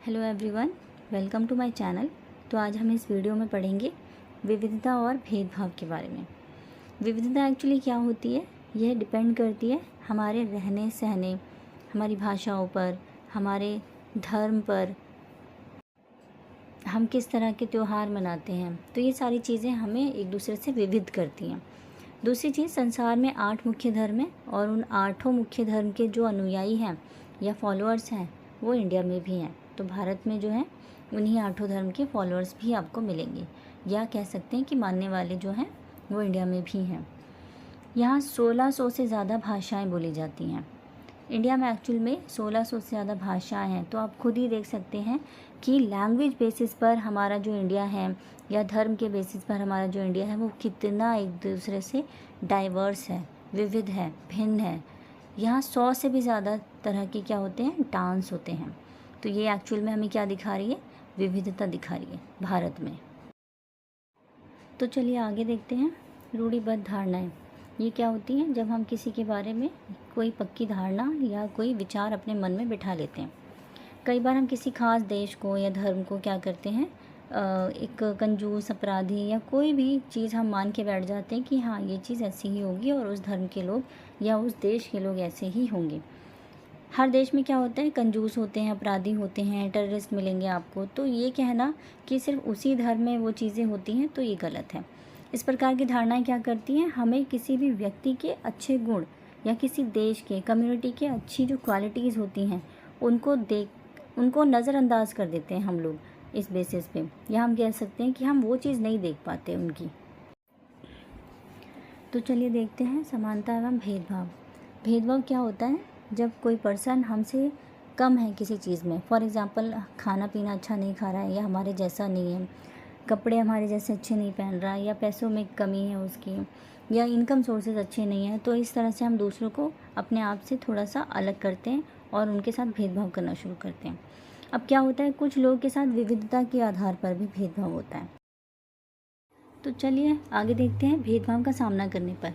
Hello everyone, welcome to my channel. तो आज हम इस वीडियो में पढ़ेंगे विविधता और भेदभाव के बारे में। विविधता एक्चुअली क्या होती है, यह डिपेंड करती है हमारे रहने सहने, हमारी भाषाओं पर, हमारे धर्म पर, हम किस तरह के त्यौहार मनाते हैं। तो ये सारी चीज़ें हमें एक दूसरे से विविध करती हैं। दूसरी चीज़, संसार में 8 मुख्य धर्म हैं और उन 8 मुख्य धर्म के जो अनुयायी हैं या फॉलोअर्स हैं वो इंडिया में भी हैं। तो भारत में जो है उन्हीं 8 धर्म के फॉलोअर्स भी आपको मिलेंगे, या कह सकते हैं कि मानने वाले जो हैं वो इंडिया में भी हैं। यहाँ 1600 से ज़्यादा भाषाएं बोली जाती हैं। इंडिया में एक्चुअल में 1600 से ज़्यादा भाषाएं हैं। तो आप खुद ही देख सकते हैं कि लैंग्वेज बेसिस पर हमारा जो इंडिया है या धर्म के बेसिस पर हमारा जो इंडिया है वो कितना एक दूसरे से डाइवर्स है, विविध है, भिन्न है। यहाँ 100 से भी ज़्यादा तरह के क्या होते हैं, डांस होते हैं। तो ये एक्चुअल में हमें क्या दिखा रही है, विविधता दिखा रही है भारत में। तो चलिए आगे देखते हैं। रूढ़िबद्ध धारणाएं ये क्या होती हैं, जब हम किसी के बारे में कोई पक्की धारणा या कोई विचार अपने मन में बिठा लेते हैं। कई बार हम किसी खास देश को या धर्म को क्या करते हैं, एक कंजूस, अपराधी या कोई भी चीज़ हम मान के बैठ जाते हैं कि हाँ ये चीज़ ऐसी ही होगी और उस धर्म के लोग या उस देश के लोग ऐसे ही होंगे। हर देश में क्या होता है, कंजूस होते हैं, अपराधी होते हैं, टेररिस्ट मिलेंगे आपको। तो ये कहना कि सिर्फ उसी धर्म में वो चीज़ें होती हैं तो ये गलत है। इस प्रकार की धारणाएं क्या करती हैं, हमें किसी भी व्यक्ति के अच्छे गुण या किसी देश के, कम्युनिटी के अच्छी जो क्वालिटीज़ होती हैं उनको नज़रअंदाज कर देते हैं हम लोग इस बेसिस पे, या हम कह सकते हैं कि हम वो चीज़ नहीं देख पाते उनकी। तो चलिए देखते हैं समानता एवं भेदभाव। भेदभाव क्या होता है, जब कोई पर्सन हमसे कम है किसी चीज़ में, फॉर एग्ज़ाम्पल खाना पीना अच्छा नहीं खा रहा है या हमारे जैसा नहीं है, कपड़े हमारे जैसे अच्छे नहीं पहन रहा है, या पैसों में कमी है उसकी, या इनकम सोर्सेज अच्छे नहीं हैं, तो इस तरह से हम दूसरों को अपने आप से थोड़ा सा अलग करते हैं और उनके साथ भेदभाव करना शुरू करते हैं। अब क्या होता है, कुछ लोगों के साथ विविधता के आधार पर भी भेदभाव होता है। तो चलिए आगे देखते हैं। भेदभाव का सामना करने पर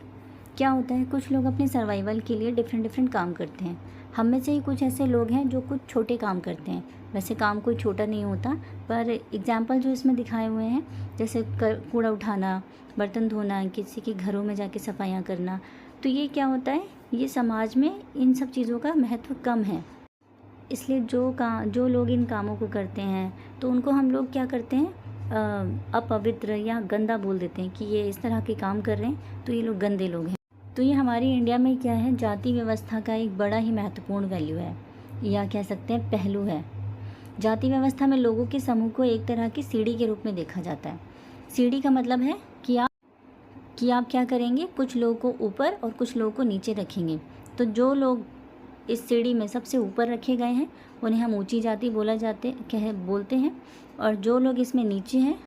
क्या होता है, कुछ लोग अपने सर्वाइवल के लिए डिफरेंट काम करते हैं। हम में से ही कुछ ऐसे लोग हैं जो कुछ छोटे काम करते हैं। वैसे काम कोई छोटा नहीं होता, पर एग्जाम्पल जो इसमें दिखाए हुए हैं, जैसे कूड़ा उठाना, बर्तन धोना, किसी के घरों में जाके सफाइयाँ करना, तो ये क्या होता है, ये समाज में इन सब चीज़ों का महत्व कम है। इसलिए जो लोग इन कामों को करते हैं तो उनको हम लोग क्या करते हैं, अपवित्र या गंदा बोल देते हैं कि ये इस तरह के काम कर रहे हैं तो ये लोग गंदे लोग हैं। तो ये हमारी इंडिया में क्या है, जाति व्यवस्था का एक बड़ा ही महत्वपूर्ण वैल्यू है, या कह सकते हैं पहलू है। जाति व्यवस्था में लोगों के समूह को एक तरह की सीढ़ी के रूप में देखा जाता है। सीढ़ी का मतलब है कि आप क्या करेंगे, कुछ लोगों को ऊपर और कुछ लोगों को नीचे रखेंगे। तो जो लोग इस सीढ़ी में सबसे ऊपर रखे गए हैं उन्हें हम ऊंची जाति बोलते हैं, और जो लोग इसमें नीचे हैं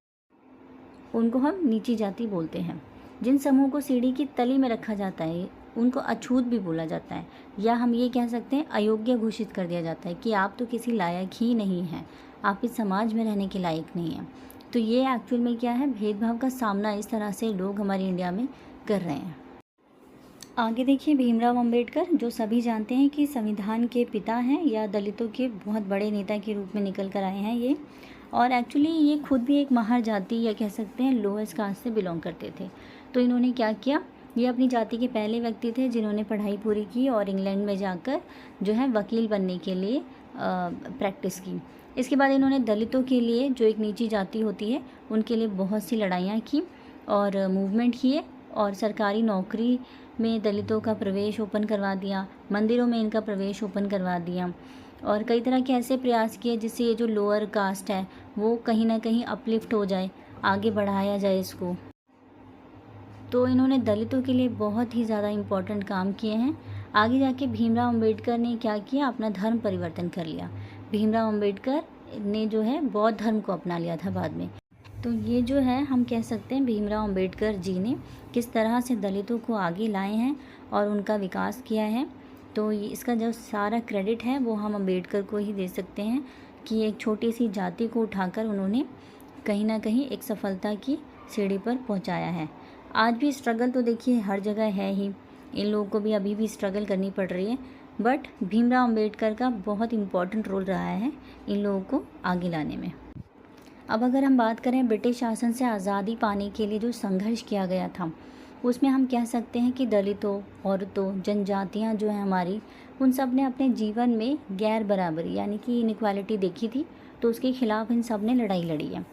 उनको हम नीची जाति बोलते हैं। जिन समूह को सीढ़ी की तली में रखा जाता है उनको अछूत भी बोला जाता है, या हम ये कह सकते हैं अयोग्य घोषित कर दिया जाता है कि आप तो किसी लायक ही नहीं हैं, आप इस समाज में रहने के लायक नहीं हैं। तो ये एक्चुअल में क्या है, भेदभाव का सामना इस तरह से लोग हमारी इंडिया में कर रहे हैं। आगे देखिए, भीमराव अंबेडकर, जो सभी जानते हैं कि संविधान के पिता हैं या दलितों के बहुत बड़े नेता के रूप में निकल कर आए हैं ये, और एक्चुअली ये खुद भी एक महार जाति या कह सकते हैं लोएस्ट कास्ट से बिलोंग करते थे। तो इन्होंने क्या किया, ये अपनी जाति के पहले व्यक्ति थे जिन्होंने पढ़ाई पूरी की और इंग्लैंड में जाकर जो है वकील बनने के लिए प्रैक्टिस की। इसके बाद इन्होंने दलितों के लिए, जो एक नीची जाति होती है, उनके लिए बहुत सी लड़ाइयाँ की और मूवमेंट किए, और सरकारी नौकरी में दलितों का प्रवेश ओपन करवा दिया, मंदिरों में इनका प्रवेश ओपन करवा दिया, और कई तरह के ऐसे प्रयास किए जिससे ये जो लोअर कास्ट है वो कहीं ना कहीं अपलिफ्ट हो जाए, आगे बढ़ाया जाए इसको। तो इन्होंने दलितों के लिए बहुत ही ज़्यादा इम्पोर्टेंट काम किए हैं। आगे जाके भीमराव अंबेडकर ने क्या किया, अपना धर्म परिवर्तन कर लिया। भीमराव अंबेडकर ने जो है बौद्ध धर्म को अपना लिया था बाद में। तो ये जो है हम कह सकते हैं भीमराव अंबेडकर जी ने किस तरह से दलितों को आगे लाए हैं और उनका विकास किया है। तो इसका जो सारा क्रेडिट है वो हम अंबेडकर को ही दे सकते हैं कि एक छोटी सी जाति को उठाकर उन्होंने कहीं ना कहीं एक सफलता की सीढ़ी पर पहुंचाया है। आज भी स्ट्रगल तो देखिए हर जगह है ही, इन लोगों को भी अभी भी स्ट्रगल करनी पड़ रही है, बट भीमराव अंबेडकर का बहुत इम्पॉर्टेंट रोल रहा है इन लोगों को आगे लाने में। अब अगर हम बात करें ब्रिटिश शासन से आज़ादी पाने के लिए जो संघर्ष किया गया था, उसमें हम कह सकते हैं कि दलितों, औरतों, जनजातियाँ जो हैं हमारी, उन सब ने अपने जीवन में गैर बराबरी यानी कि इनइक्वालिटी देखी थी, तो उसके खिलाफ इन सब ने लड़ाई लड़ी है।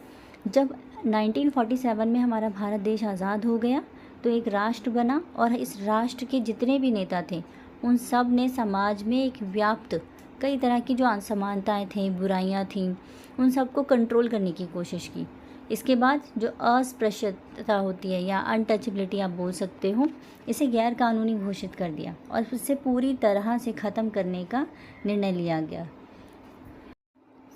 जब 1947 में हमारा भारत देश आज़ाद हो गया तो एक राष्ट्र बना और इस राष्ट्र के जितने भी नेता थे उन सब ने समाज में एक व्याप्त कई तरह की जो असमानताएं थीं, बुराइयां थीं, उन सबको कंट्रोल करने की कोशिश की। इसके बाद जो अस्पृश्यता होती है या अनटचेबिलिटी आप बोल सकते हो, इसे गैर कानूनी घोषित कर दिया और उससे पूरी तरह से ख़त्म करने का निर्णय लिया गया।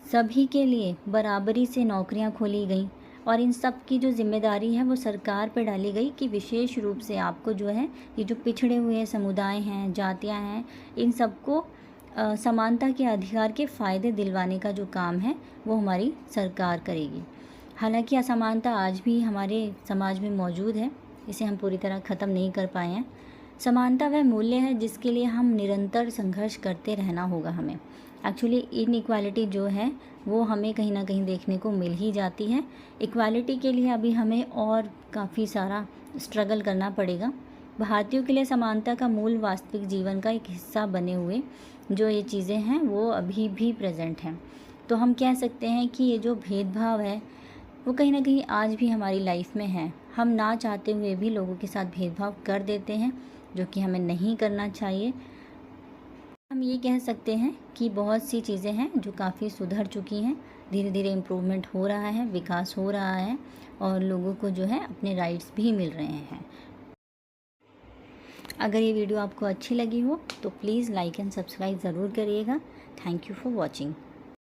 सभी के लिए बराबरी से नौकरियां खोली गई और इन सब की जो जिम्मेदारी है वो सरकार पर डाली गई कि विशेष रूप से आपको जो है ये जो पिछड़े हुए समुदाय हैं, जातियां हैं, इन सबको समानता के अधिकार के फ़ायदे दिलवाने का जो काम है वो हमारी सरकार करेगी। हालांकि असमानता आज भी हमारे समाज में मौजूद है, इसे हम पूरी तरह ख़त्म नहीं कर पाए हैं। समानता वह मूल्य है जिसके लिए हम निरंतर संघर्ष करते रहना होगा हमें। एक्चुअली इनइक्वालिटी जो है वो हमें कहीं ना कहीं देखने को मिल ही जाती है। इक्वालिटी के लिए अभी हमें और काफ़ी सारा स्ट्रगल करना पड़ेगा। भारतीयों के लिए समानता का मूल वास्तविक जीवन का एक हिस्सा बने हुए जो ये चीज़ें हैं वो अभी भी प्रेजेंट हैं। तो हम कह सकते हैं कि ये जो भेदभाव है वो कहीं ना कहीं आज भी हमारी लाइफ में है। हम ना चाहते हुए भी लोगों के साथ भेदभाव कर देते हैं, जो कि हमें नहीं करना चाहिए। हम ये कह सकते हैं कि बहुत सी चीज़ें हैं जो काफ़ी सुधर चुकी हैं, धीरे धीरे इम्प्रूवमेंट हो रहा है, विकास हो रहा है और लोगों को जो है अपने राइट्स भी मिल रहे हैं। अगर ये वीडियो आपको अच्छी लगी हो तो प्लीज़ लाइक एंड सब्सक्राइब ज़रूर करिएगा। Thank you for watching.